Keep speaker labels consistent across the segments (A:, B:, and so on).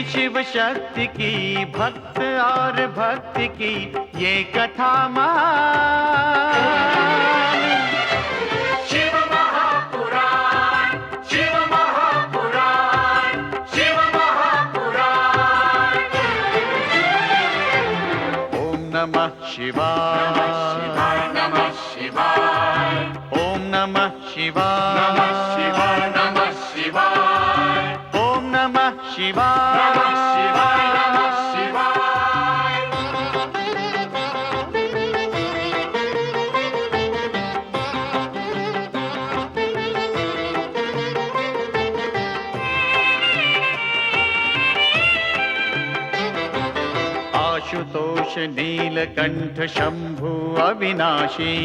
A: शिव शक्ति की, भक्त और भक्ति की ये कथा महान।
B: शिव महापुराण, शिव महापुराण, शिव महापुराण।
A: ओम नमः शिवाय,
B: नमः शिवाय,
A: ओम नमः शिवाय,
B: नमः शिवाय, नमः शिवाय,
A: ओम नमः शिवाय,
B: नमः शिवाय, नमः शिवाय।
A: आशुतोष नीलकंठ शंभु अविनाशी,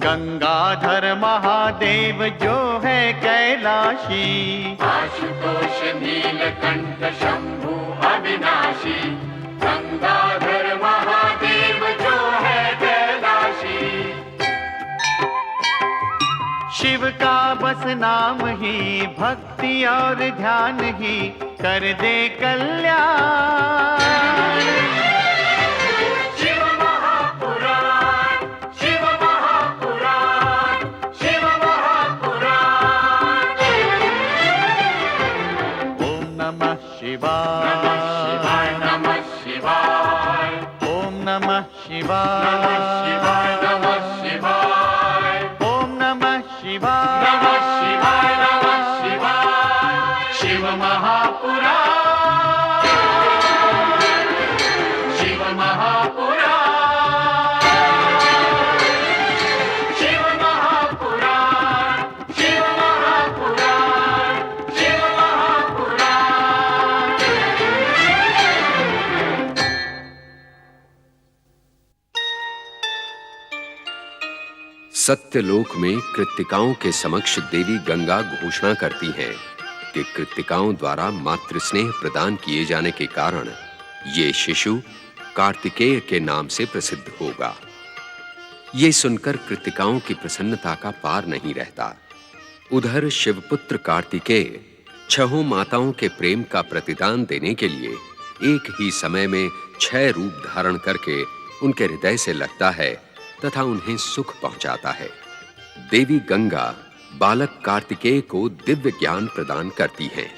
A: गंगाधर महादेव जो है कैलाशी।
B: आशुतोष नीलकंठ शंभु अविनाशी, गंगाधर महादेव जो है कैलाशी।
A: शिव का बस नाम ही, भक्ति और ध्यान ही कर दे कल्याण।
B: शिव महापुराण, शिव महापुराण, शिव महापुराण।
A: ओम नमः शिवाय,
B: नमः शिवाय, नमः शिवाय,
A: ओम नमः शिवाय,
B: नमः शिवाय, नमः शिवाय,
A: ओम नमः शिवाय,
B: नमः शिवाय, नमः शिवाय। शिव महापुराण, शिव महापुराण, शिव महापुराण, शिव महापुराण, शिव महापुराण।
C: सत्यलोक में कृत्तिकाओं के समक्ष देवी गंगा घोषणा करती हैं कि कृत्तिकाओं द्वारा मातृ स्नेह प्रदान किए जाने के कारण ये शिशु कार्तिकेय के नाम से प्रसिद्ध होगा। ये सुनकर कृत्तिकाओं की प्रसन्नता का पार नहीं रहता। उधर शिवपुत्र कार्तिकेय छहों माताओं के प्रेम का प्रतिदान देने के लिए एक ही समय में 6 रूप धारण करके उनके हृदय से लगता है तथा उन्हें सुख पहुंचाता है। देवी गंगा बालक कार्तिकेय को दिव्य ज्ञान प्रदान करती हैं।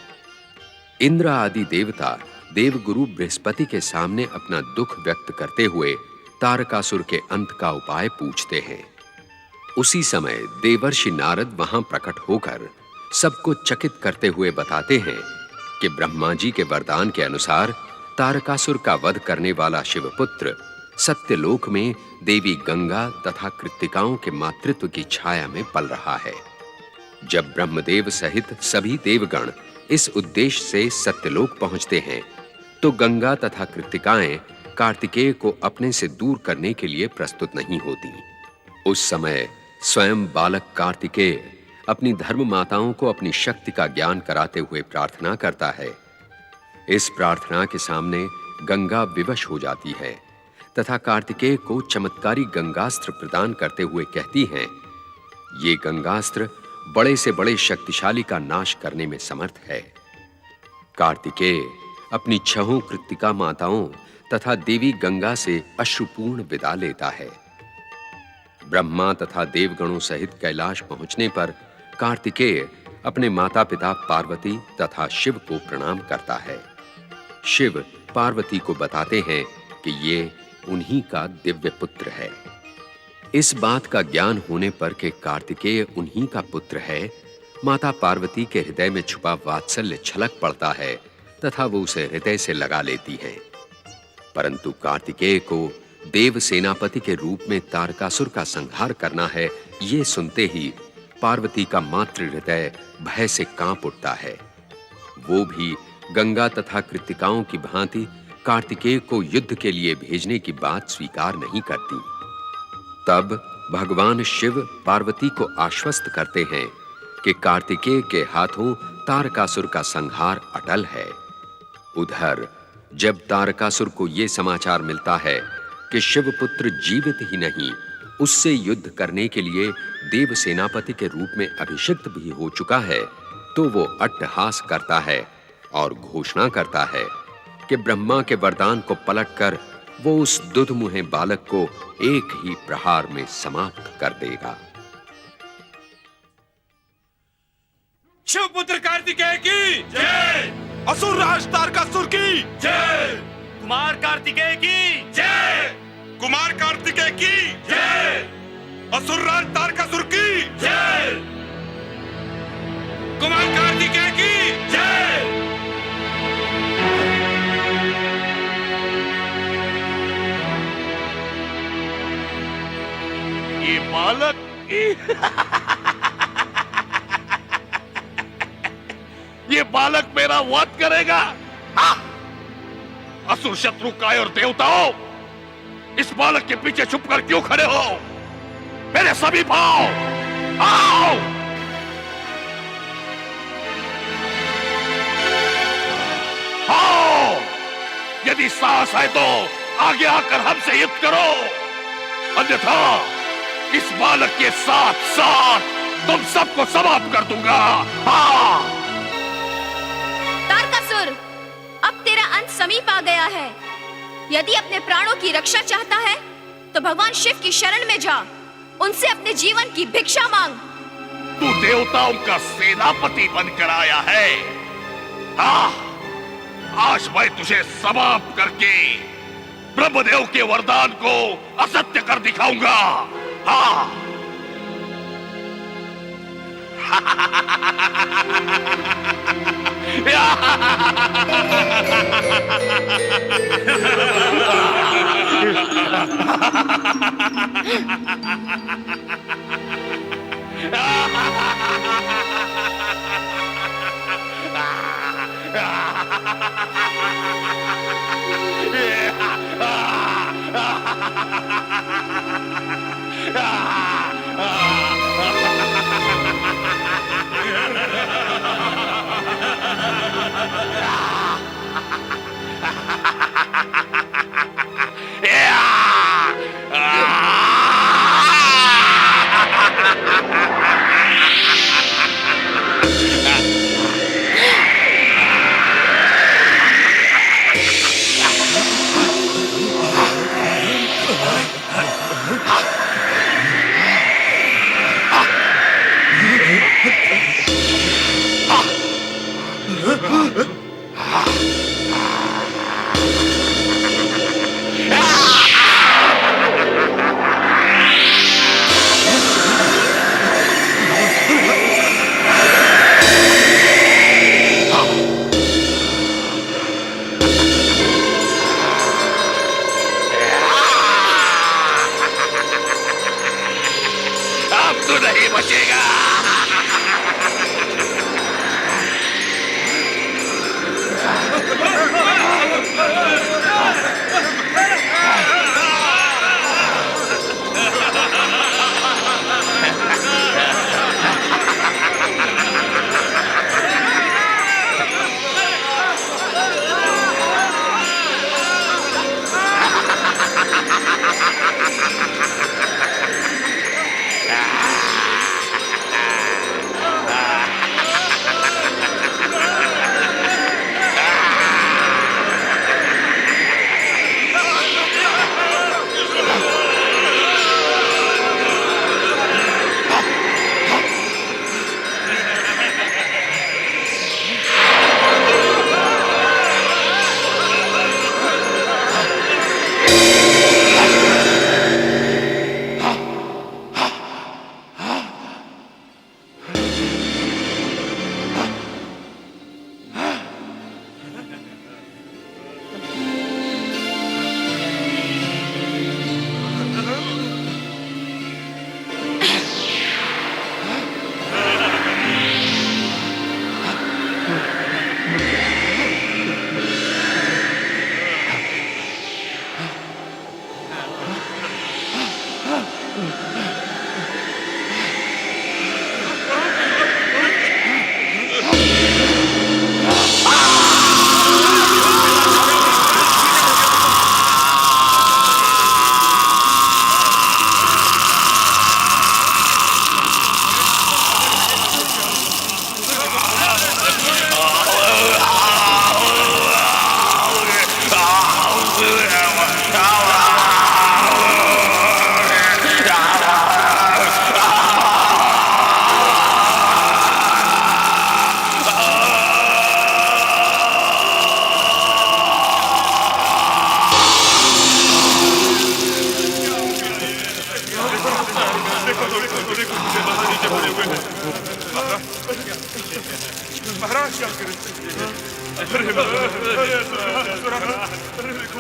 C: इंद्र आदि देवता देवगुरु बृहस्पति के सामने अपना दुख व्यक्त करते हुए तारकासुर के अंत का उपाय पूछते हैं। उसी समय देवर्षि नारद वहां प्रकट होकर सबको चकित करते हुए बताते हैं कि ब्रह्मा जी के वरदान के अनुसार तारकासुर का वध करने वाला शिवपुत्र सत्यलोक में देवी गंगा तथा कृत्तिकाओं के मातृत्व की छाया में पल रहा है। जब ब्रह्मदेव सहित सभी देवगण इस उद्देश्य से सत्यलोक पहुंचते हैं तो गंगा तथा कृत्तिकाएं कार्तिकेय को अपने से दूर करने के लिए प्रस्तुत नहीं होती। उस समय स्वयं बालक कार्तिकेय अपनी धर्म माताओं को अपनी शक्ति का ज्ञान कराते हुए प्रार्थना करता है। इस प्रार्थना के सामने गंगा विवश हो जाती है तथा कार्तिकेय को चमत्कारी गंगास्त्र प्रदान करते हुए कहती हैं, ये गंगास्त्र बड़े से बड़े शक्तिशाली का नाश करने में समर्थ है। कार्तिकेय अपनी छहों कृत्तिका माताओं तथा देवी गंगा से अश्रुपूर्ण विदा लेता है। ब्रह्मा तथा देवगणों सहित कैलाश पहुंचने पर कार्तिकेय अपने माता पिता पार्वती तथा शिव को प्रणाम करता है। शिव पार्वती को बताते हैं कि ये उन्हीं का दिव्य पुत्र है। इस बात का ज्ञान होने पर कि कार्तिकेय उन्हीं का पुत्र है, माता पार्वती के हृदय में छुपा वात्सल्य छलक पड़ता है तथा वो उसे हृदय से लगा लेती हैं। परंतु कार्तिकेय को देव सेनापति के रूप में तारकासुर का संहार करना है, ये सुनते ही पार्वती का मातृ हृदय भय से कांप उठता है। वो भी गंगा तथा कृत्तिकाओं की भांति कार्तिकेय को युद्ध के लिए भेजने की बात स्वीकार नहीं करती। तब भगवान शिव पार्वती को आश्वस्त करते हैं कि कार्तिकेय के हाथों तारकासुर का संहार अटल है। उधर जब तारकासुर को यह समाचार मिलता है कि शिवपुत्र जीवित ही नहीं, उससे युद्ध करने के लिए देव सेनापति के रूप में अभिषिक्त भी हो चुका है, तो वो अट्टहास करता है और घोषणा करता है कि ब्रह्मा के वरदान को पलटकर वो उस दुधमुहे बालक को एक ही प्रहार में समाप्त कर देगा।
D: शिवपुत्र कार्तिकेय की
B: जय।
D: असुर राज तारकासुर की
B: जय।
D: कुमार कार्तिकेय की
B: जय।
D: कुमार कार्तिकेय की
B: जय।
D: असुर राज तारकासुर की
B: जय।
D: कुमार कार्तिकेय की
B: जय।
D: ये बालक ये बालक मेरा वध करेगा। असुर शत्रु काय और देवताओं, इस बालक के पीछे छुपकर क्यों खड़े हो? मेरे सभी भाव आओ। आओ, यदि साहस है तो आगे आकर हमसे युद्ध करो, अन्यथा इस बालक के साथ साथ तुम सबको समाप्त कर दूंगा। हाँ।
E: तारकासुर, अब तेरा अंत समीप आ गया है। यदि अपने प्राणों की रक्षा चाहता है तो भगवान शिव की शरण में जा, उनसे अपने जीवन की भिक्षा मांग।
D: तू देवताओं का सेनापति बनकर आया है। हाँ, आज मैं तुझे समाप्त करके ब्रह्मदेव के वरदान को असत्य कर दिखाऊंगा। हाँ।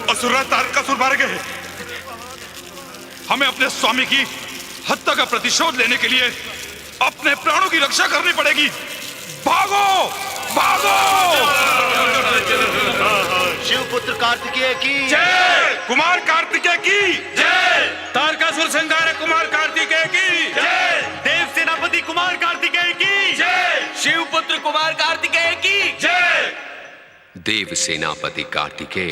F: असुरराज तारकासुर मारे गए। हमें अपने स्वामी की हत्या का प्रतिशोध लेने के लिए अपने प्राणों की रक्षा करनी पड़ेगी। भागो भागो।
G: शिवपुत्र कार्तिकेय की
F: जय। कुमार कार्तिकेय की
D: जय।
F: तारकासुर संहारक कुमार कार्तिकेय की
D: जय।
A: देव सेनापति कुमार कार्तिकेय की
D: जय।
A: शिवपुत्र कुमार कार्तिकेय की
D: जय।
C: देव सेनापति कार्तिकेय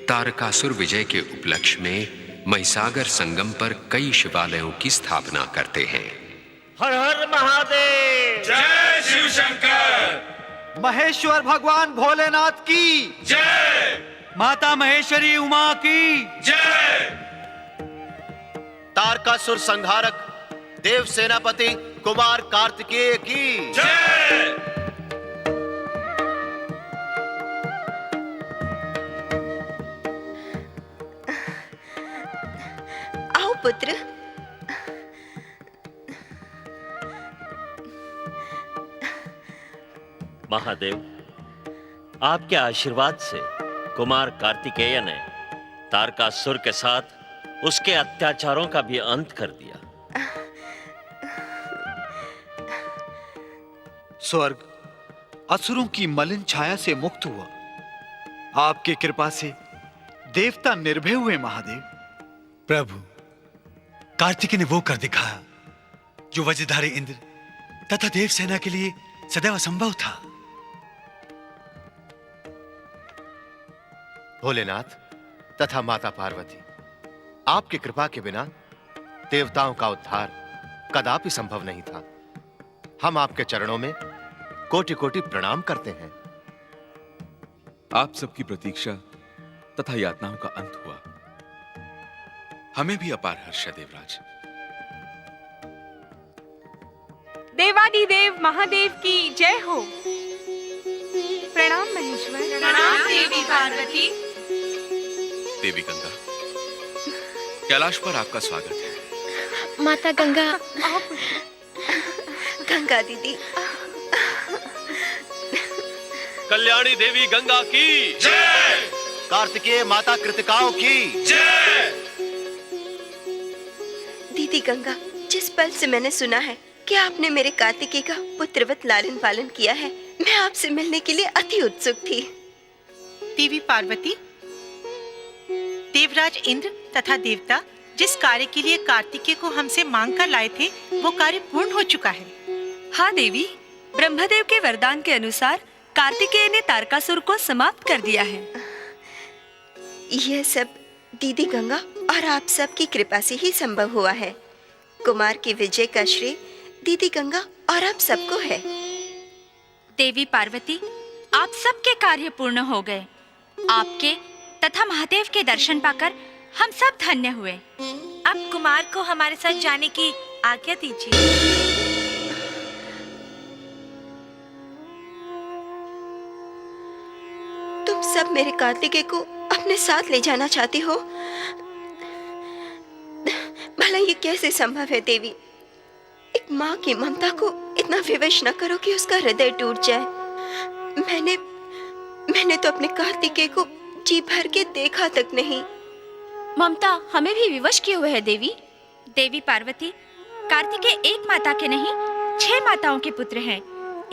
C: तारकासुर विजय के उपलक्ष्य में महिसागर संगम पर कई शिवालयों की स्थापना करते हैं।
A: हर हर महादेव।
D: जय शिव शंकर।
A: महेश्वर भगवान भोलेनाथ की
D: जय।
A: माता महेश्वरी उमा की
D: जय।
G: तारकासुर संहारक देव सेनापति कुमार कार्तिकेय की
D: जय।
H: आओ पुत्र।
I: महादेव, आपके आशीर्वाद से कुमार कार्तिकेय ने तारकासुर के साथ उसके अत्याचारों का भी अंत कर दिया।
J: स्वर्ग असुरों की मलिन छाया से मुक्त हुआ। आपकी कृपा से देवता निर्भय हुए महादेव।
K: प्रभु, कार्तिकेय ने वो कर दिखाया जो वज्रधारी इंद्र तथा देव सेना के लिए सदैव असंभव था।
G: भोलेनाथ तथा माता पार्वती, आपकी कृपा के बिना देवताओं का उद्धार कदापि संभव नहीं था। हम आपके चरणों में कोटि कोटि प्रणाम करते हैं।
F: आप सबकी प्रतीक्षा तथा यातनाओं का अंत हुआ। हमें भी अपार हर्ष है देवराज।
L: देवादिदेव महादेव की जय हो। प्रणाम महेश्वर।
E: प्रणाम देवी पार्वती।
F: देवी गंगा, कैलाश पर आपका स्वागत है।
H: माता गंगा। गंगा दीदी।
I: कल्याणी देवी गंगा की
D: जय।
G: कार्तिकेय माता कृतिकाओं की
D: जय।
H: दीदी गंगा, जिस पल से मैंने सुना है कि आपने मेरे कार्तिकेय का पुत्रवत लालन पालन किया है, मैं आपसे मिलने के लिए अति उत्सुक थी।
L: देवी पार्वती, देवराज इंद्र तथा देवता जिस कार्य के लिए कार्तिकेय को हमसे मांग कर लाए थे, वो कार्य पूर्ण हो चुका है।
E: हाँ देवी, ब्रह्मदेव के वरदान के अनुसार कार्तिकेय ने तारकासुर को समाप्त कर दिया है।
H: यह सब दीदी गंगा और आप सब की कृपा से ही संभव हुआ है। कुमार की विजय का श्रेय दीदी गंगा और आप सबको है।
E: देवी पार्वती, आप सबके कार्य पूर्ण हो गए। आपके तथा महादेव के दर्शन पाकर हम सब धन्य हुए।
L: अब कुमार को हमारे साथ जाने की आज्ञा दीजिए।
H: तुम सब मेरे कार्तिकेय को अपने साथ ले जाना चाहती हो? भला ये कैसे संभव है देवी? एक माँ की ममता को इतना विवश न करो कि उसका हृदय टूट जाए। मैंने तो अपने कार्तिकेय को जी भर के देखा तक नहीं।
E: ममता हमें भी विवश किए हुए है देवी। देवी पार्वती, कार्तिकेय एक माता के नहीं 6 माताओं के पुत्र हैं।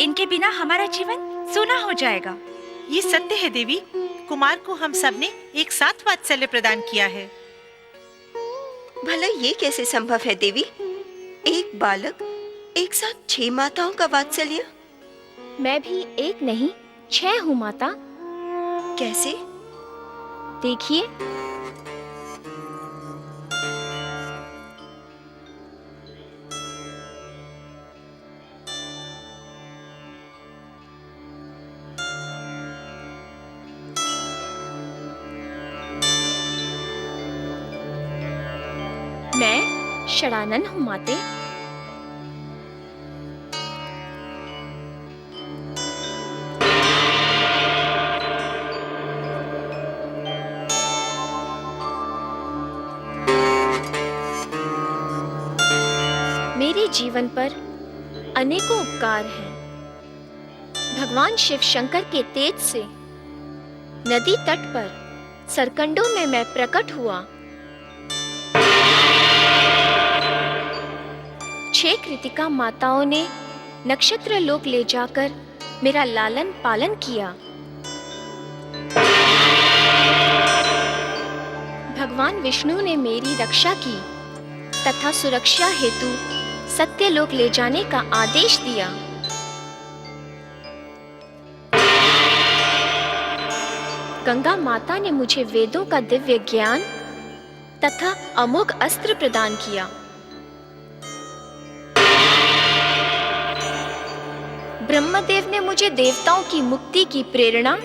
E: इनके बिना हमारा जीवन सूना हो जाएगा।
L: ये सत्य है देवी। कुमार को हम सब ने एक साथ वात्सल्य प्रदान किया है।
H: भला ये कैसे संभव है देवी? एक बालक एक साथ 6 माताओं का वात्सल्य?
M: मैं भी एक नहीं 6 हूँ माता।
H: कैसे?
M: देखिए, मैं षडानन हूँ माते। मेरे जीवन पर अनेकों उपकार हैं। भगवान शिव शंकर के तेज से नदी तट पर सरकंडों में मैं प्रकट हुआ। 6 कृतिका माताओं ने नक्षत्र लोक ले जाकर मेरा लालन पालन किया। भगवान विष्णु ने मेरी रक्षा की तथा सुरक्षा हेतु सत्यलोक ले जाने का आदेश दिया। गंगा माता ने मुझे वेदों का दिव्य ज्ञान तथा अमोघ अस्त्र प्रदान किया। ब्रह्मदेव ने मुझे देवताओं की मुक्ति की प्रेरणा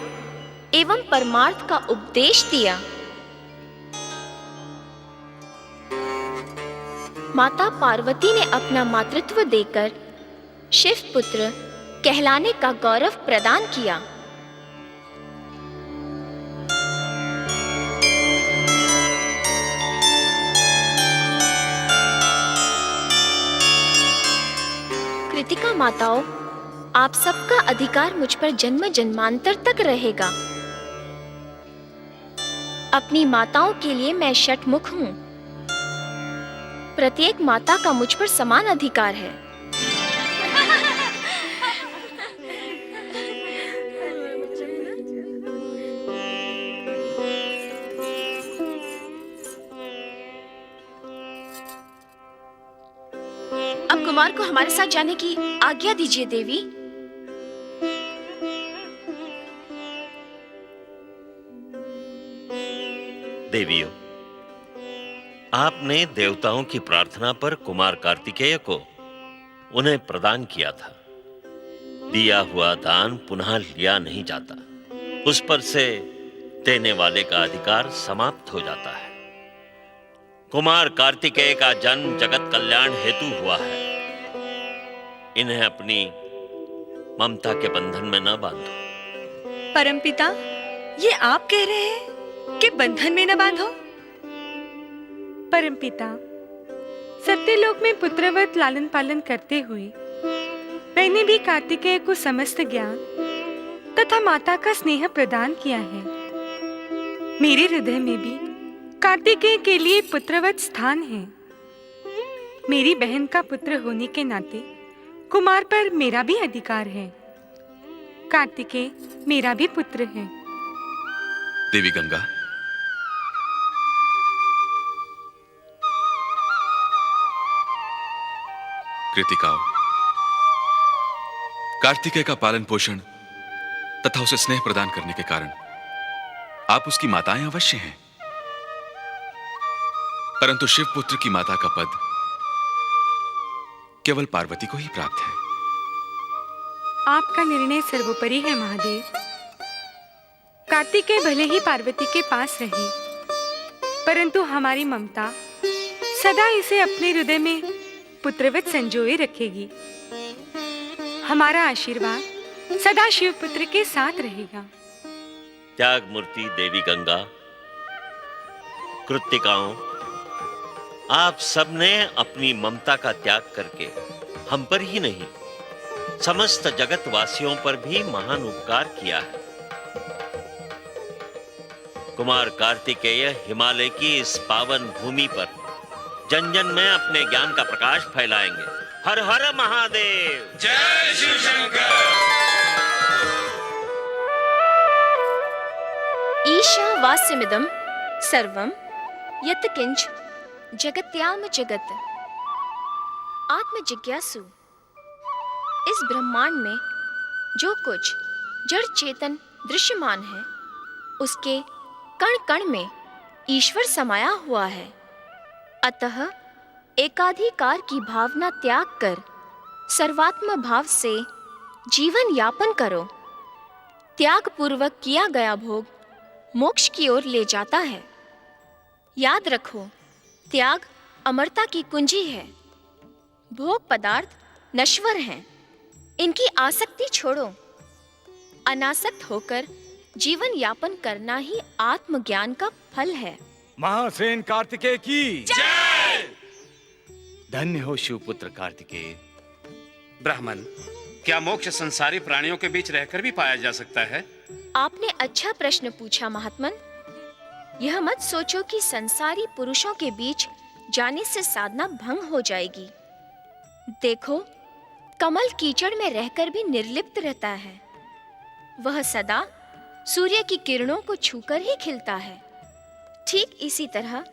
M: एवं परमार्थ का उपदेश दिया। माता पार्वती ने अपना मातृत्व देकर शिव पुत्र कहलाने का गौरव प्रदान किया। कृतिका माताओं, आप सबका अधिकार मुझ पर जन्म जन्मांतर तक रहेगा। अपनी माताओं के लिए मैं षटमुख हूँ। प्रत्येक माता का मुझ पर समान अधिकार है। अब कुमार को हमारे साथ जाने की आज्ञा दीजिए देवी।
I: देवियों, आपने देवताओं की प्रार्थना पर कुमार कार्तिकेय को उन्हें प्रदान किया था। दिया हुआ दान पुनः लिया नहीं जाता, उस पर से देने वाले का अधिकार समाप्त हो जाता है। कुमार कार्तिकेय का जन्म जगत कल्याण हेतु हुआ है। इन्हें अपनी ममता के बंधन में न बांधो।
N: परमपिता, ये आप कह रहे हैं कि बंधन में न बांधो?
O: परमपिता, सत्यलोक में पुत्रवत लालन पालन करते हुए मैंने भी कार्तिकेय को समस्त ज्ञान तथा माता का स्नेह प्रदान किया है। मेरे हृदय में भी कार्तिकेय के लिए पुत्रवत स्थान है। मेरी बहन का पुत्र होने के नाते कुमार पर मेरा भी अधिकार है। कार्तिकेय मेरा भी पुत्र है।
F: देवी गंगा, कृतिकाओं, कार्तिकेय का पालन पोषण तथा उसे स्नेह प्रदान करने के कारण आप उसकी माताएं अवश्य हैं, परंतु शिवपुत्र की माता का पद केवल पार्वती को ही प्राप्त है।
O: आपका निर्णय सर्वोपरि है महादेव। कार्तिकेय भले ही पार्वती के पास रहे, परंतु हमारी ममता सदा इसे अपने हृदय में पुत्रवत संजोए रखेगी। हमारा आशीर्वाद सदा शिवपुत्र के साथ रहेगा।
I: त्याग मूर्ति देवी गंगा, कृतिकाओं, आप सबने अपनी ममता का त्याग करके हम पर ही नहीं समस्त जगत वासियों पर भी महान उपकार किया है। कुमार कार्तिकेय हिमालय की इस पावन भूमि पर जन जन में अपने ज्ञान का प्रकाश फैलाएंगे। हर हर महादेव।
B: जय शिव शंकर।
M: ईशावास्यमिदं सर्वं यत्किंच जगत्याम जगत। आत्म जिज्ञासु, इस ब्रह्मांड में जो कुछ जड़ चेतन दृश्यमान है, उसके कण कण में ईश्वर समाया हुआ है। अतः एकाधिकार की भावना त्याग कर सर्वात्म भाव से जीवन यापन करो। त्याग पूर्वक किया गया भोग मोक्ष की ओर ले जाता है। याद रखो, त्याग अमरता की कुंजी है। भोग पदार्थ नश्वर हैं, इनकी आसक्ति छोड़ो। अनासक्त होकर जीवन यापन करना ही आत्मज्ञान का फल है।
P: महासेन कार्तिकेय की
B: जय।
P: धन्य हो शिवपुत्र कार्तिकेय।
Q: ब्राह्मण, क्या मोक्ष संसारी प्राणियों के बीच रहकर भी पाया जा सकता है?
M: आपने अच्छा प्रश्न पूछा महात्मन। यह मत सोचो कि संसारी पुरुषों के बीच जाने से साधना भंग हो जाएगी। देखो, कमल कीचड़ में रहकर भी निर्लिप्त रहता है। वह सदा सूर्य की किरणों को छूकर ही खिलता है। ठीक इसी तरह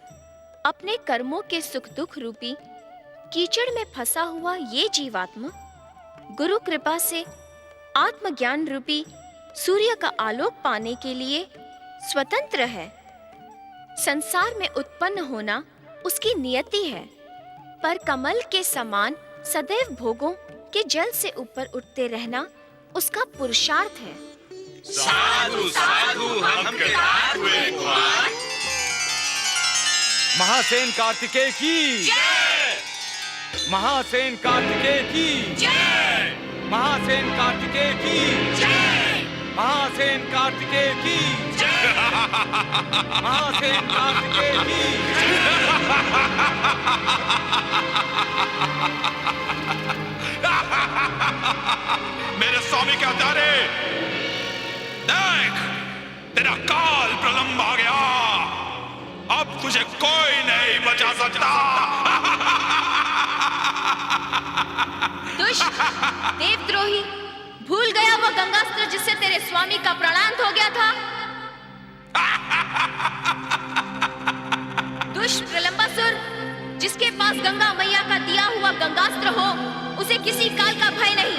M: अपने कर्मों के सुख दुख रूपी कीचड़ में फंसा हुआ ये जीवात्मा गुरु कृपा से आत्मज्ञान रूपी सूर्य का आलोक पाने के लिए स्वतंत्र है। संसार में उत्पन्न होना उसकी नियति है, पर कमल के समान सदैव भोगों के जल से ऊपर उठते रहना उसका पुरुषार्थ है।
B: साधु साधु हम कृतार्थ हुए कुमार।
P: महासेन कार्तिकेय की जय। महासेन कार्तिकेय की जय। महासेन कार्तिकेय की जय। महासेन कार्तिकेय की जय। महासेन कार्तिकेय की
F: मेरे स्वामी के अवतारे, देख, तेरा काल प्रलंब आ गया। अब तुझे कोई नहीं बचा सकता।
M: दुष्ट, देवद्रोही, भूल गया वो गंगास्त्र जिससे तेरे स्वामी का प्राणांत हो गया था? दुष्ट प्रलंबासुर, जिसके पास गंगा मैया का दिया हुआ गंगास्त्र हो, उसे किसी काल का भय नहीं।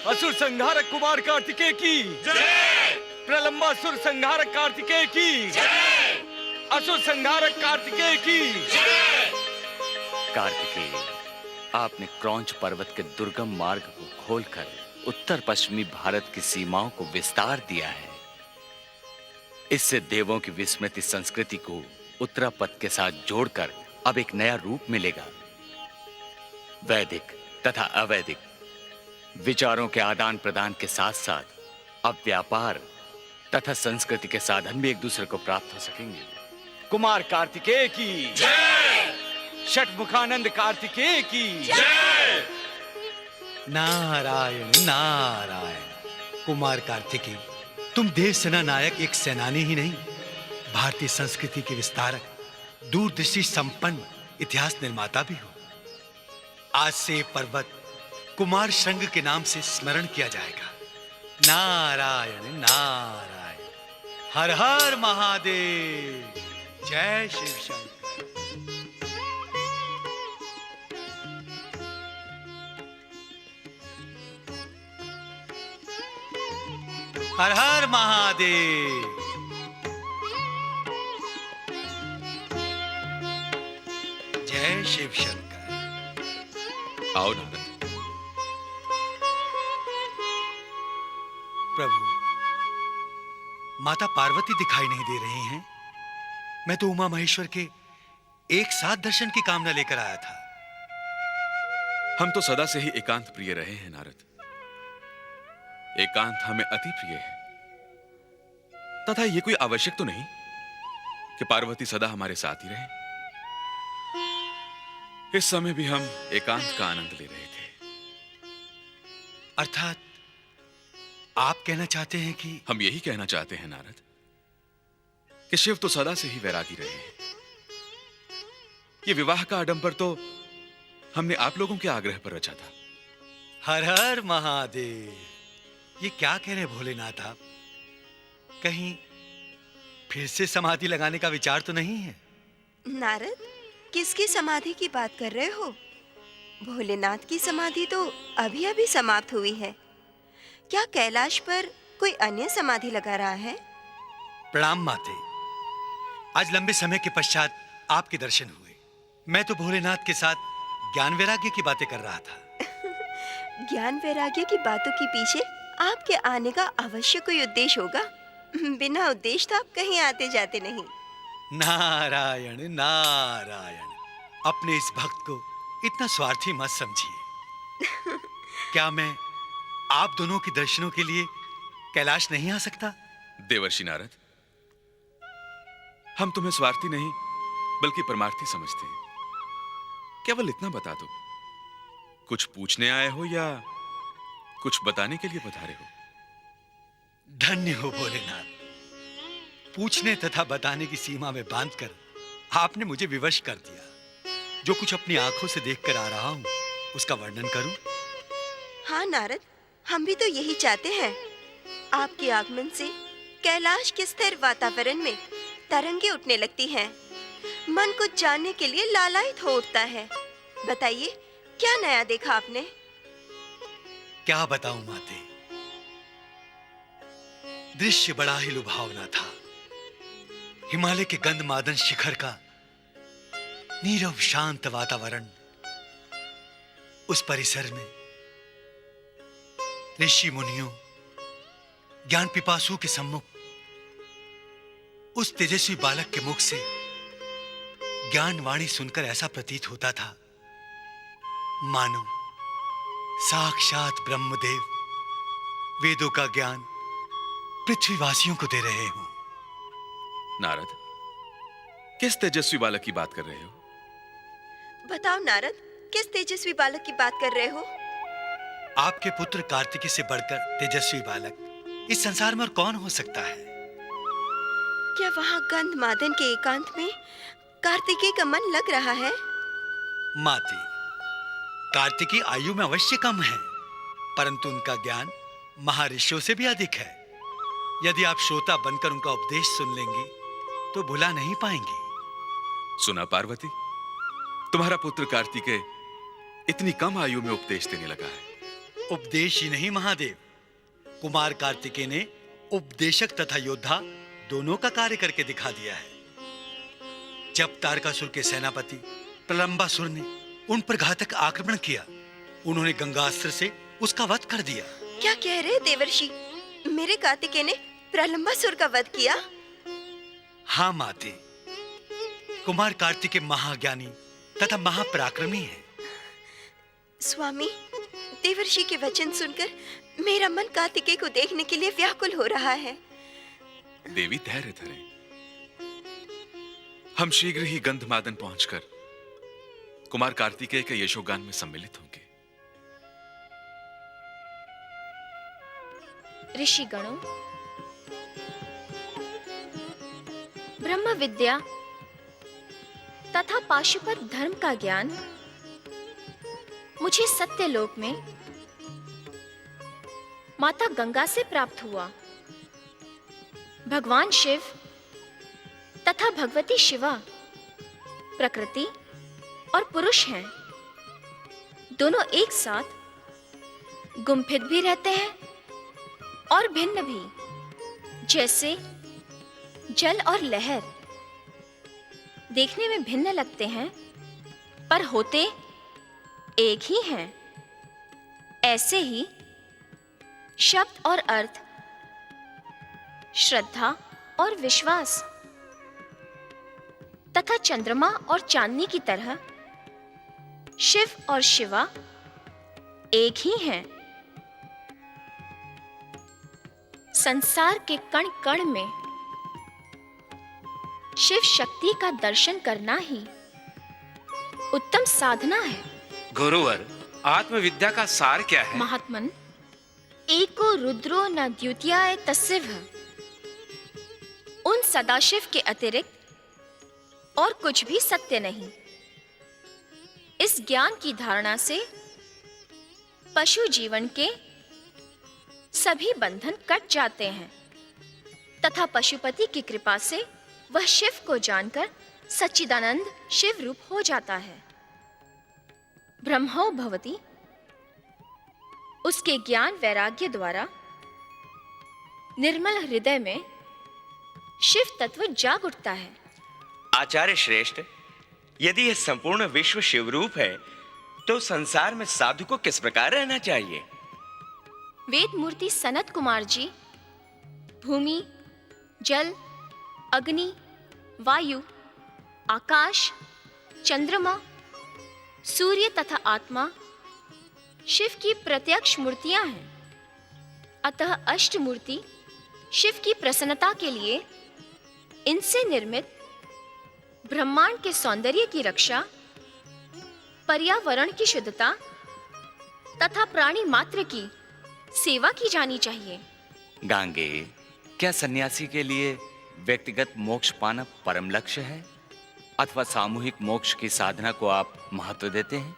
P: असुर संहारक कुमार कार्तिकेय की जय। प्रलंबासुर संहारक कार्तिकेय की जय। असुर संहारक कार्तिकेय की जय। कार्तिकेय, आपने क्रौंच पर्वत के दुर्गम मार्ग को खोलकर उत्तर पश्चिमी भारत की सीमाओं को विस्तार दिया है। इससे देवों की विस्मृति संस्कृति को उत्तरापथ के साथ जोड़कर अब एक नया रूप मिलेगा। वैदिक तथा अवैदिक विचारों के आदान प्रदान के साथ साथ अब व्यापार तथा संस्कृति के साधन भी एक दूसरे को प्राप्त हो सकेंगे। कुमार कार्तिकेय की जय। षटमुखानंद कार्तिकेय की जय।
K: नारायण नारायण। कुमार कार्तिकेय, तुम देव सेना नायक एक सेनानी ही नहीं, भारतीय संस्कृति के विस्तारक, दूरदृष्टि संपन्न इतिहास निर्माता भी हो। आज से पर्वत कुमार शृंग के नाम से स्मरण किया जाएगा। नारायण नारायण। हर हर महादेव। जय शिव शंकर। हर हर महादेव। जय शिव शंकर।
C: आओ नारद।
K: प्रभु, माता पार्वती दिखाई नहीं दे रही हैं। मैं तो उमा महेश्वर के एक साथ दर्शन की कामना लेकर आया था।
F: हम तो सदा से ही एकांत प्रिय रहे हैं नारद। एकांत हमें अति प्रिय है, तथा यह कोई आवश्यक तो नहीं कि पार्वती सदा हमारे साथ ही रहे। इस समय भी हम एकांत का आनंद ले रहे थे।
K: अर्थात आप कहना चाहते हैं कि?
F: हम यही कहना चाहते हैं नारद कि शिव तो सदा से ही वैरागी रहे हैं। ये विवाह का आडंबर तो हमने आप लोगों के आग्रह पर रचा था।
K: हर हर महादेव, ये क्या कह रहे भोलेनाथ आप? कहीं फिर से समाधि लगाने का विचार तो नहीं है?
H: नारद, किसकी समाधि की बात कर रहे हो? भोलेनाथ की समाधि तो अभी अभी समाप्त हुई है। क्या कैलाश पर कोई अन्य समाधि लगा रहा है?
K: प्रणाम माते। आज लंबे समय के पश्चात आपके दर्शन हुए। मैं तो भोलेनाथ के साथ ज्ञान वैराग्य की बातें कर रहा था।
H: ज्ञान वैराग्य की बातों के पीछे आपके आने का अवश्य कोई उद्देश्य होगा। बिना उद्देश्य तो आप कहीं आते जाते नहीं।
K: नारायण नारायण, अपने इस भक्त को इतना स्वार्थी मत समझिए। क्या मैं आप दोनों के दर्शनों के लिए कैलाश नहीं आ सकता?
F: देवर्षि नारद, हम तुम्हें स्वार्थी नहीं बल्कि परमार्थी समझते हैं। केवल इतना बता दो, कुछ पूछने आए हो या कुछ बताने के लिए पधारे हो?
K: धन्य हो भोलेनाथ, पूछने तथा बताने की सीमा में बांधकर आपने मुझे विवश कर दिया। जो कुछ अपनी आंखों से देखकर आ रहा हूं, उसका वर्णन करूं?
H: हाँ नारद, हम भी तो यही चाहते हैं। आपके आगमन से कैलाश के स्थिर वातावरण में तरंगे उठने लगती हैं। मन को जानने के लिए लालायित हो उठता है। बताइए, क्या नया देखा आपने?
K: क्या बताऊं माते, दृश्य बड़ा ही लुभावना था। हिमालय के गंधमादन शिखर का नीरव शांत वातावरण, उस परिसर में ऋषि मुनियों, ज्ञान पिपासु के सम्मुख उस तेजस्वी बालक के मुख से ज्ञान वाणी सुनकर ऐसा प्रतीत होता था मानो साक्षात ब्रह्मदेव वेदों का ज्ञान पृथ्वीवासियों को दे रहे हो।
F: नारद, किस तेजस्वी बालक की बात कर रहे हो?
H: बताओ नारद, किस तेजस्वी बालक की बात कर रहे हो?
K: आपके पुत्र कार्तिकेय से बढ़कर तेजस्वी बालक इस संसार में और कौन हो सकता है?
H: क्या वहाँ गंधमादन के एकांत में कार्तिकेय का मन लग रहा है?
K: माते, कार्तिकेय आयु में अवश्य कम है, परंतु उनका ज्ञान महर्षियों से भी अधिक है। यदि आप श्रोता बनकर उनका उपदेश सुन लेंगी तो भुला नहीं पाएंगे।
F: सुना पार्वती, तुम्हारा पुत्र कार्तिकेय इतनी कम आयु में उपदेश देने लगा है।
K: उपदेश ही नहीं महादेव, कुमार कार्तिकेय ने उपदेशक तथा योद्धा दोनों का कार्य करके दिखा दिया है। जब तारकासुर के सेनापति प्रलंबासुर ने उन पर घातक आक्रमण किया, उन्होंने गंगास्त्र से उसका वध कर दिया।
H: क्या कह रहे देवर्षि, मेरे कार्तिकेय ने प्रलंबासुर का वध किया?
K: हाँ माते, कुमार कार्तिकेय महाज्ञानी तथा महापराक्रमी है।
H: स्वामी, देवर्षि के वचन सुनकर मेरा मन कार्तिकेय को देखने के लिए व्याकुल हो रहा है।
F: देवी धैर्य धरें, हम शीघ्र ही गंधमादन पहुंचकर कुमार कार्तिकेय के यशोगान में सम्मिलित होंगे।
M: ऋषि गणों, ब्रह्म विद्या तथा पाशुपत धर्म का ज्ञान मुझे सत्यलोक में माता गंगा से प्राप्त हुआ। भगवान शिव तथा भगवती शिवा प्रकृति और पुरुष हैं। दोनों एक साथ गुम्फित भी रहते हैं और भिन्न भी, जैसे जल और लहर देखने में भिन्न लगते हैं पर होते एक ही हैं। ऐसे ही शब्द और अर्थ, श्रद्धा और विश्वास तथा चंद्रमा और चांदनी की तरह शिव और शिवा एक ही हैं। संसार के कण कण में शिव शक्ति का दर्शन करना ही उत्तम साधना है।
Q: गुरुवर, आत्मविद्या का सार क्या है?
M: महात्मन, एको रुद्रो न द्वितीयाय तस्यः। उन सदाशिव के अतिरिक्त और कुछ भी सत्य नहीं। इस ज्ञान की धारणा से पशु जीवन के सभी बंधन कट जाते हैं तथा पशुपति की कृपा से वह शिव को जानकर सच्चिदानंद शिव रूप हो जाता है। ब्रह्मो भवति, उसके ज्ञान वैराग्य द्वारा निर्मल हृदय में शिव तत्व जाग उठता है।
P: आचार्य श्रेष्ठ, यदि यह संपूर्ण विश्व शिवरूप है तो संसार में साधु को किस प्रकार रहना चाहिए?
M: वेद मूर्ति सनत कुमार जी भूमि, जल, अग्नि, वायु, आकाश, चंद्रमा, सूर्य तथा आत्मा शिव की प्रत्यक्ष मूर्तियां हैं। अतः अष्टमूर्ति शिव की प्रसन्नता के लिए इनसे निर्मित ब्रह्मांड के सौंदर्य की रक्षा, पर्यावरण की शुद्धता तथा प्राणी मात्र की सेवा की जानी चाहिए।
P: गांगे, क्या सन्यासी के लिए व्यक्तिगत मोक्ष पाना परम लक्ष्य है अथवा सामूहिक मोक्ष की साधना को आप महत्व देते हैं?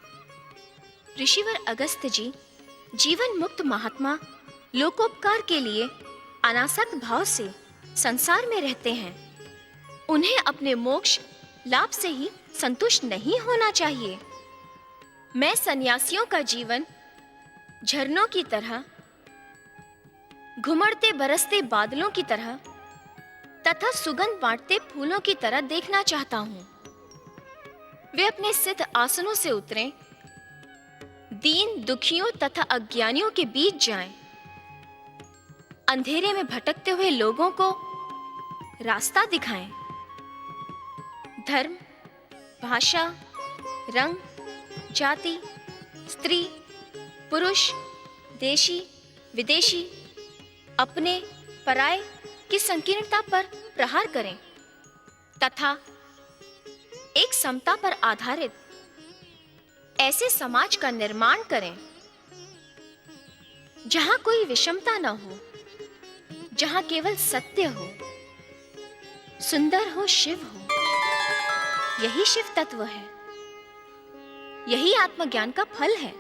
M: ऋषिवर अगस्त्य जी जीवन मुक्त महात्मा लोकोपकार के लिए अनासक्त भाव से संसार में रहते हैं। उन्हें अपने मोक्ष लाभ से ही संतुष्ट नहीं होना चाहिए। मैं सन्यासियों का जीवन झरनों की तरह, घुमड़ते बरसते बादलों की तरह तथा सुगंध बांटते फूलों की तरह देखना चाहता हूँ। वे अपने सिद्ध आसनों से उतरें, दीन दुखियों तथा अज्ञानियों के बीच जाएं, अंधेरे में भटकते हुए लोगों को रास्ता दिखाएं। धर्म, भाषा, रंग, जाति, स्त्री, पुरुष, देशी, विदेशी, अपने पराये की संकीर्णता पर प्रहार करें तथा एक समता पर आधारित ऐसे समाज का निर्माण करें जहां कोई विषमता न हो, जहां केवल सत्य हो, सुंदर हो, शिव हो। यही शिव तत्व है, यही आत्मज्ञान का फल है।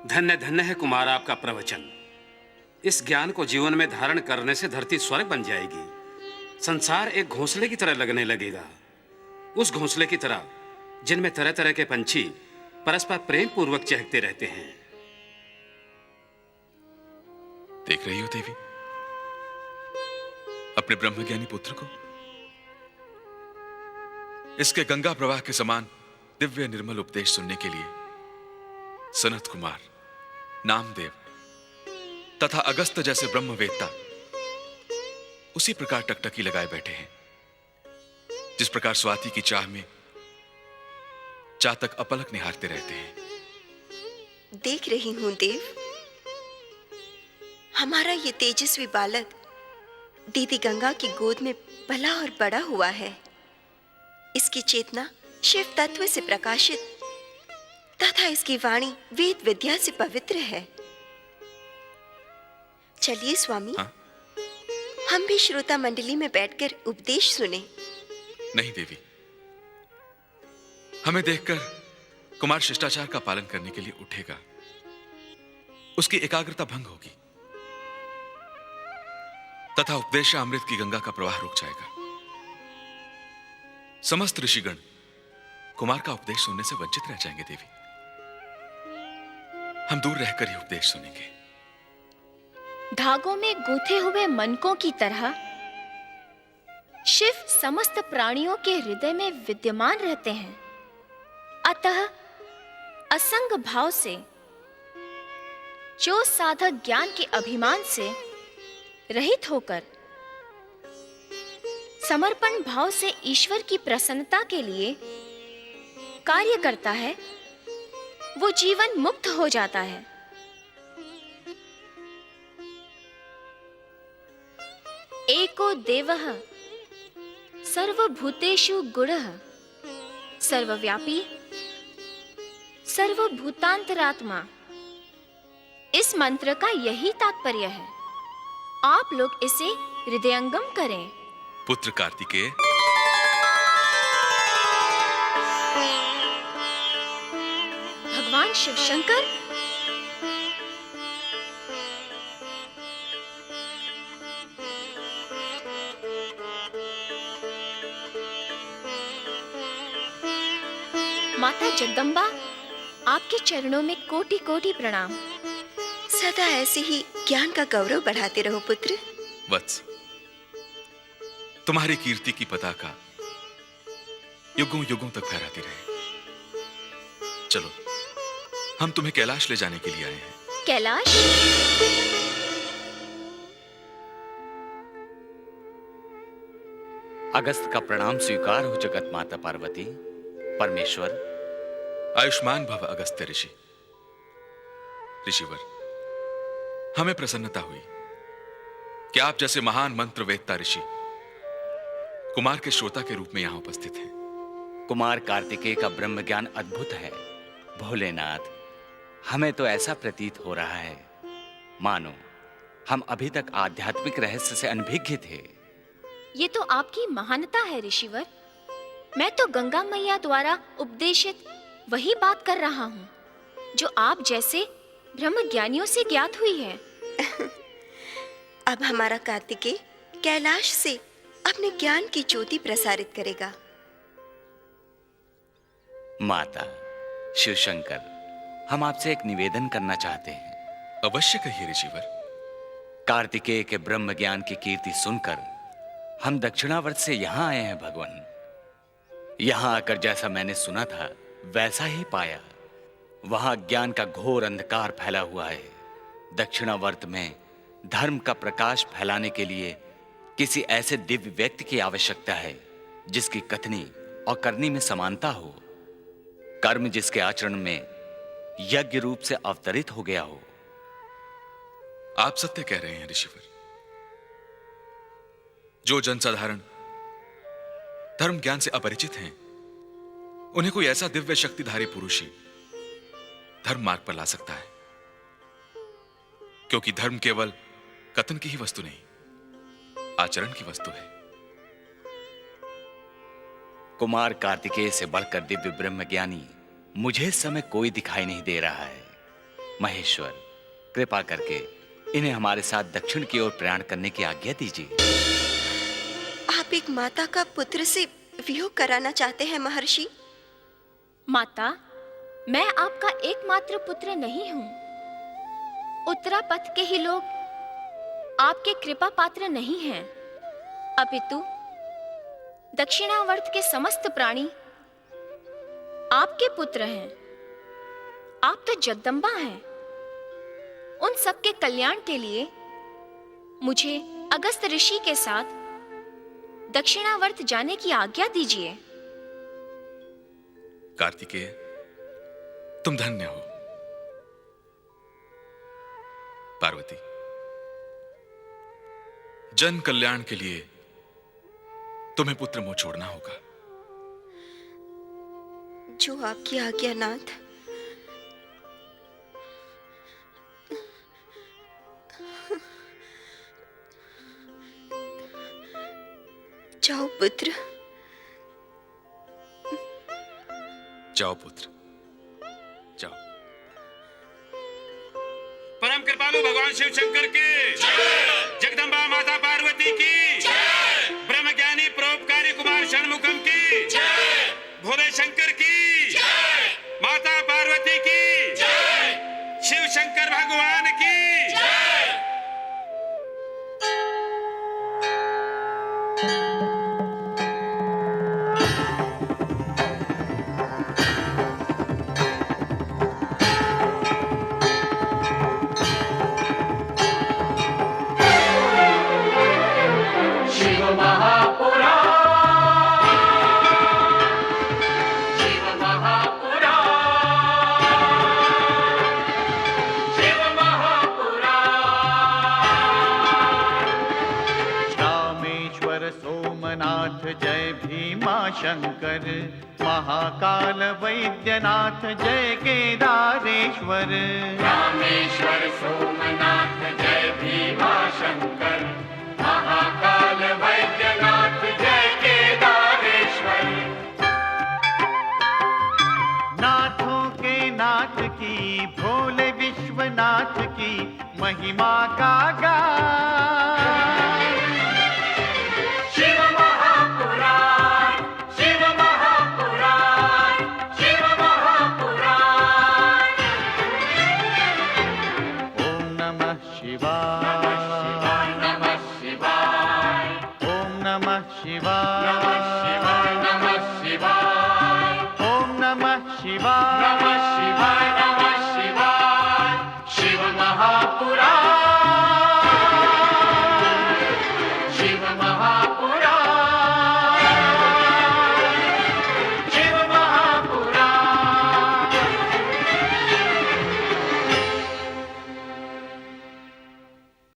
Q: धन्य धन्य है कुमार आपका प्रवचन। इस ज्ञान को जीवन में धारण करने से धरती स्वर्ग बन जाएगी। संसार एक घोंसले की तरह लगने लगेगा, उस घोंसले की तरह जिनमें तरह तरह के पंछी परस्पर प्रेम पूर्वक चहकते रहते हैं।
F: देख रही हो देवी अपने ब्रह्मज्ञानी पुत्र को? इसके गंगा प्रवाह के समान दिव्य निर्मल उपदेश सुनने के लिए सनत कुमार, नामदेव तथा अगस्त जैसे ब्रह्मवेत्ता उसी प्रकार टकटकी लगाए बैठे हैं जिस प्रकार स्वाति की चाह में चातक अपलक निहारते रहते हैं।
H: देख रही हूं देव, हमारा ये तेजस्वी बालक दीदी गंगा की गोद में पला और बड़ा हुआ है। इसकी चेतना शिव तत्व से प्रकाशित तथा इसकी वाणी वेद विद्या से पवित्र है। चलिए स्वामी, हम भी श्रोता मंडली में बैठकर उपदेश सुने।
F: नहीं देवी, हमें देखकर कुमार शिष्टाचार का पालन करने के लिए उठेगा, उसकी एकाग्रता भंग होगी तथा उपदेशामृत की गंगा का प्रवाह रुक जाएगा। समस्त ऋषिगण कुमार का उपदेश सुनने से वंचित रह जाएंगे देवी। हम दूर रहकर ही उपदेश सुनेंगे।
M: धागों में गूंथे हुए मनकों की तरह शिव समस्त प्राणियों के हृदय में विद्यमान रहते हैं। अतः असंग भाव से जो साधक ज्ञान के अभिमान से रहित होकर समर्पण भाव से ईश्वर की प्रसन्नता के लिए कार्य करता है, वो जीवन मुक्त हो जाता है। एको देवः सर्वभूतेषु गुणः सर्वव्यापी सर्वभूतांतरात्मा। इस मंत्र का यही तात्पर्य है। आप लोग इसे हृदयंगम करें।
F: पुत्र कार्तिकेय,
M: भगवान शिव शंकर, माता जगदम्बा, आपके चरणों में कोटि कोटि प्रणाम।
H: सदा ऐसे ही ज्ञान का गौरव बढ़ाते रहो पुत्र।
F: वत्स, तुम्हारी कीर्ति की पताका युगों युगों तक फहराती रहे। चलो, हम तुम्हें कैलाश ले जाने के लिए आए हैं।
M: कैलाश?
R: अगस्त का प्रणाम स्वीकार हो जगत माता पार्वती। परमेश्वर।
F: आयुष्मान भव अगस्त्य ऋषि। ऋषिवर, हमें प्रसन्नता हुई कि आप जैसे महान मंत्र वेत्ता ऋषि कुमार के श्रोता के रूप में यहां उपस्थित हैं।
R: कुमार कार्तिकेय का ब्रह्म ज्ञान अद्भुत है। भोलेनाथ, हमें तो ऐसा प्रतीत हो रहा है मानो हम अभी तक आध्यात्मिक रहस्य से अनभिज्ञ थे।
M: ये तो आपकी महानता है ऋषिवर। मैं तो गंगा मैया द्वारा उपदेशित वही बात कर रहा हूँ जो आप जैसे ब्रह्म ज्ञानियों से ज्ञात हुई है।
H: अब हमारा कार्तिकेय कैलाश से अपने ज्ञान की ज्योति प्रसारित करेगा।
R: माता, शिव शंकर, हम आपसे एक निवेदन करना चाहते हैं।
F: अवश्य कहिए ऋषिवर।
R: कार्तिकेय के ब्रह्म ज्ञान की कीर्ति सुनकर हम दक्षिणावर्त से यहां आए हैं भगवान। यहां आकर जैसा मैंने सुना था वैसा ही पाया। वहां ज्ञान का घोर अंधकार फैला हुआ है। दक्षिणावर्त में धर्म का प्रकाश फैलाने के लिए किसी ऐसे दिव्य व्यक्ति की आवश्यकता है जिसकी कथनी और करनी में समानता हो, कर्म जिसके आचरण में यज्ञ रूप से अवतरित हो गया हो।
F: आप सत्य कह रहे हैं ऋषिवर। जो जनसाधारण धर्म ज्ञान से अपरिचित हैं, उन्हें कोई ऐसा दिव्य शक्तिधारी पुरुष ही धर्म मार्ग पर ला सकता है, क्योंकि धर्म केवल कथन की ही वस्तु नहीं, आचरण की वस्तु है।
R: कुमार कार्तिकेय से बढ़कर दिव्य ब्रह्म ज्ञानी मुझे इस समय कोई दिखाई नहीं दे रहा है। महेश्वर, कृपा करके इन्हें हमारे साथ दक्षिण की ओर प्रयाण करने की आज्ञा दीजिए।
H: आप एक माता का पुत्र से वियोग कराना चाहते हैं महर्षि?
M: माता, मैं आपका एकमात्र पुत्र नहीं हूं। उत्तरापथ के ही लोग आपके कृपा पात्र नहीं हैं, अपितु दक्षिणावर्त के समस्त प्राणी आपके पुत्र हैं। आप तो जगदम्बा हैं। उन सबके कल्याण के लिए मुझे अगस्त ऋषि के साथ दक्षिणावर्त जाने की आज्ञा दीजिए।
F: कार्तिकेय, तुम धन्य हो। पार्वती, जन कल्याण के लिए तुम्हें पुत्र मोह छोड़ना होगा।
H: जो आपकी आज्ञा नाथ। जाओ पुत्र।
F: जाओ पुत्र, जाओ।
Q: परम कृपालु भगवान शिव शंकर की, जगदम्बा माता पार्वती की, ब्रह्म ज्ञानी परोपकारी कुमार षणमुखम की, भोले शंकर की, माता पार्वती की, शिव शंकर भगवान की।
A: शंकर, महाकाल वैद्यनाथ जय केदारेश्वर।
B: रामेश्वर सोमनाथ जय भीमा शंकर, महाकाल वैद्यनाथ जय केदारेश्वर।
A: नाथों के नाथ की, भोले विश्वनाथ की महिमा का गान।
B: शिव महापुराण, शिव महापुराण, शिव महापुराण।
A: ओम नमः शिवाय,
B: नमः शिवाय,
A: ओम नमः शिवाय,
B: नमः शिवाय,
A: ओम नमः शिवाय,
B: नमः शिवाय, नमः शिवाय। शिव महापुराण।